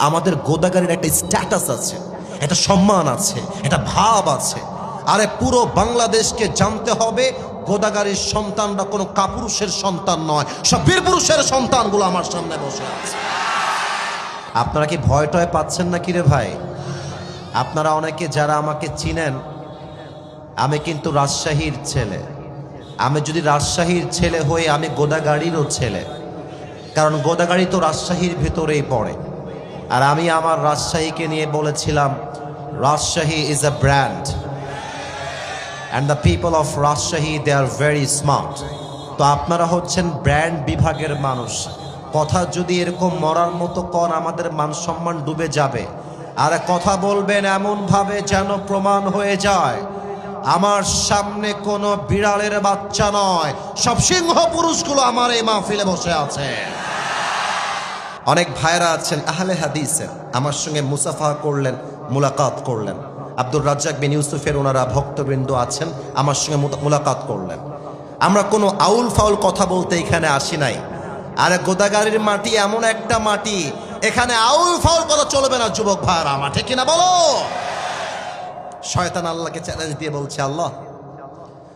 আমাদের গোদাগাড়ির একটা স্ট্যাটাস আছে, একটা সম্মান আছে, একটা ভাব আছে। আরে পুরো বাংলাদেশকে জানতে হবে গোদাগাড়ির সন্তানরা কোনো কাপুরুষের সন্তান নয়, সব বীর পুরুষের সন্তানগুলো আমার সামনে বসে আছে। আপনারা কি ভয় টয় পাচ্ছেন না কিরে ভাই? আপনারা অনেকে যারা আমাকে চিনেন, আমি কিন্তু রাজশাহীর ছেলে। আমি যদি রাজশাহীর ছেলে হয়ে আমি গোদাগাড়িরও ছেলে, কারণ গোদাগাড়ি তো রাজশাহীর ভেতরেই পড়ে। আর আমি আমার রাজশাহীকে নিয়ে বলেছিলাম, Rajshahi is a brand and the people of Rajshahi they are very smart. তো আপনারা হচ্ছেন ব্র্যান্ড বিভাগের মানুষ। কথা যদি এরকম মরার মতো কর, আমাদের মান সম্মান ডুবে যাবে। আর কথা বলবেন এমনভাবে যেন প্রমাণ হয়ে যায় আমার সামনে কোনো বিড়ালের বাচ্চা নয়, সব সিংহ পুরুষগুলো আমার এই মাহফিলে বসে আছে। অনেক ভাইরা আছেন আহলে হাদিসের, আমার সঙ্গে মুসাফা করলেন, মুলাকাত করলেন। আব্দুর রাজ্জাক বিন ইউসুফের ওনারা ভক্তবৃন্দ আছেন, আমার সঙ্গে মুলাকাত করলেন। আমরা কোনো আউল ফাউল কথা বলতে এখানে আসি নাই। আর গোদাগাড়ির মাটি এমন একটা মাটি, এখানে আউল ফাউল কথা চলবে না যুবক ভাইরা, আমার ঠিক কিনা বলো? শয়তান আল্লাহকে চ্যালেঞ্জ দিয়ে বলছে, আল্লাহ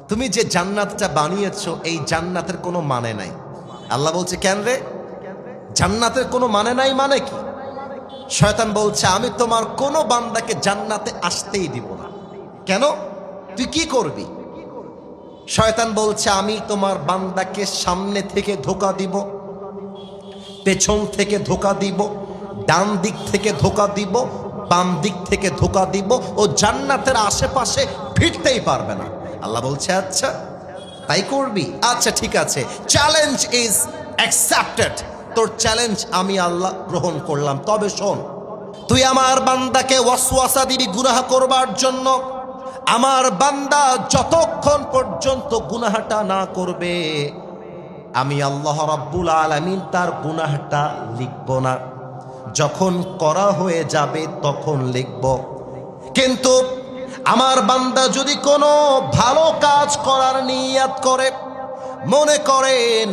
তুমি যে জান্নাতটা বানিয়েছো এই জান্নাতের কোনো মানে নাই। আল্লাহ বলছে, কেন রে? জান্নাতের কোনো মানে নাই মানে কি? শয়তান বলছে, আমি তোমার কোনো বান্দাকে জান্নাতে আসতেই দিব না। কেন? তুই কি করবি? শয়তান বলছে, আমি তোমার বান্দাকে সামনে থেকে ধোঁকা দিব, পেছন থেকে ধোঁকা দিব, ডান দিক থেকে ধোঁকা দিব, বাম দিক থেকে ধোঁকা দিব, ও জান্নাতের আশেপাশে ফিরতেই পারবে না। আল্লাহ বলছে, আচ্ছা তাই করবি? আচ্ছা ঠিক আছে, চ্যালেঞ্জ ইজ অ্যাকসেপ্টেড। তোর চ্যালেঞ্জ আমি আল্লাহ গ্রহণ করলাম। তবে শোন, তুই আমার বান্দাকে ওয়াসওয়াসা দিবি গুনাহ করবার জন্য। আমার বান্দা যতক্ষণ পর্যন্ত গুনাহটা না করবে, আমি আল্লাহ রাব্বুল আলামিন তার গুনাহটা লিখব না। যখন করা হয়ে যাবে তখন লিখব। কিন্তু আমার বান্দা যদি কোনো ভালো কাজ করার নিয়ত করে, মনে করেন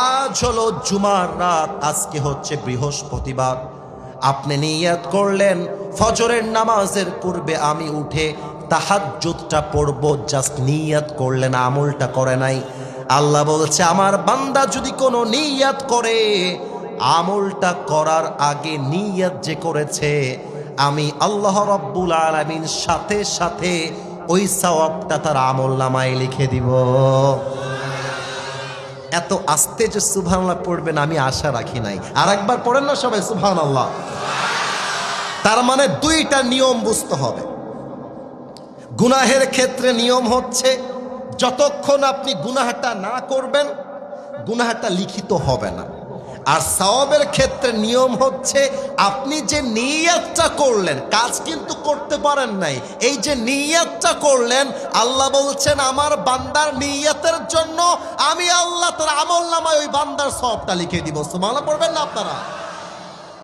আজ হলো জুমার রাত, আজকে হচ্ছে বৃহস্পতিবার, আপনি নিয়ত করলেন ফজরের নামাজের পূর্বে আমি উঠে তাহাজ্জুদটা পড়ব, জাস্ট নিয়ত করলেন, আমলটা করে নাই। আল্লাহ বলছে, আমার বান্দা যদি কোনো নিয়ত করে, আমলটা করার আগে নিয়ত যে করেছে, আমি আল্লাহ রাব্বুল আলামিন সাথে সাথে ওই সওয়াবটা তার আমলনামায় লিখে দিব। এত আস্তে যে সুবহানাল্লাহ পড়বেন আমি আশা রাখি নাই। আর একবার পড়েন না সবাই সুবহানাল্লাহ। তার মানে দুইটা নিয়ম বুঝতে হবে। গুনাহের ক্ষেত্রে নিয়ম হচ্ছে, যতক্ষণ আপনি গুনাহটা না করবেন গুনাহটা লিখিত হবে না। আর সওয়াবের ক্ষেত্রে নিয়ম হচ্ছে, আপনি যে নিয়তটা করলেন, কাজ কিন্তু করতে পারেন নাই, এই যে নিয়তটা করলেন, আল্লাহ বলছেন আমার বান্দার নিয়তের জন্য আমি আল্লাহ তার আমলনামায় ওই বান্দার সওয়াবটা লিখে দিব। সুবহানাল্লাহ পড়বেন না আপনারা?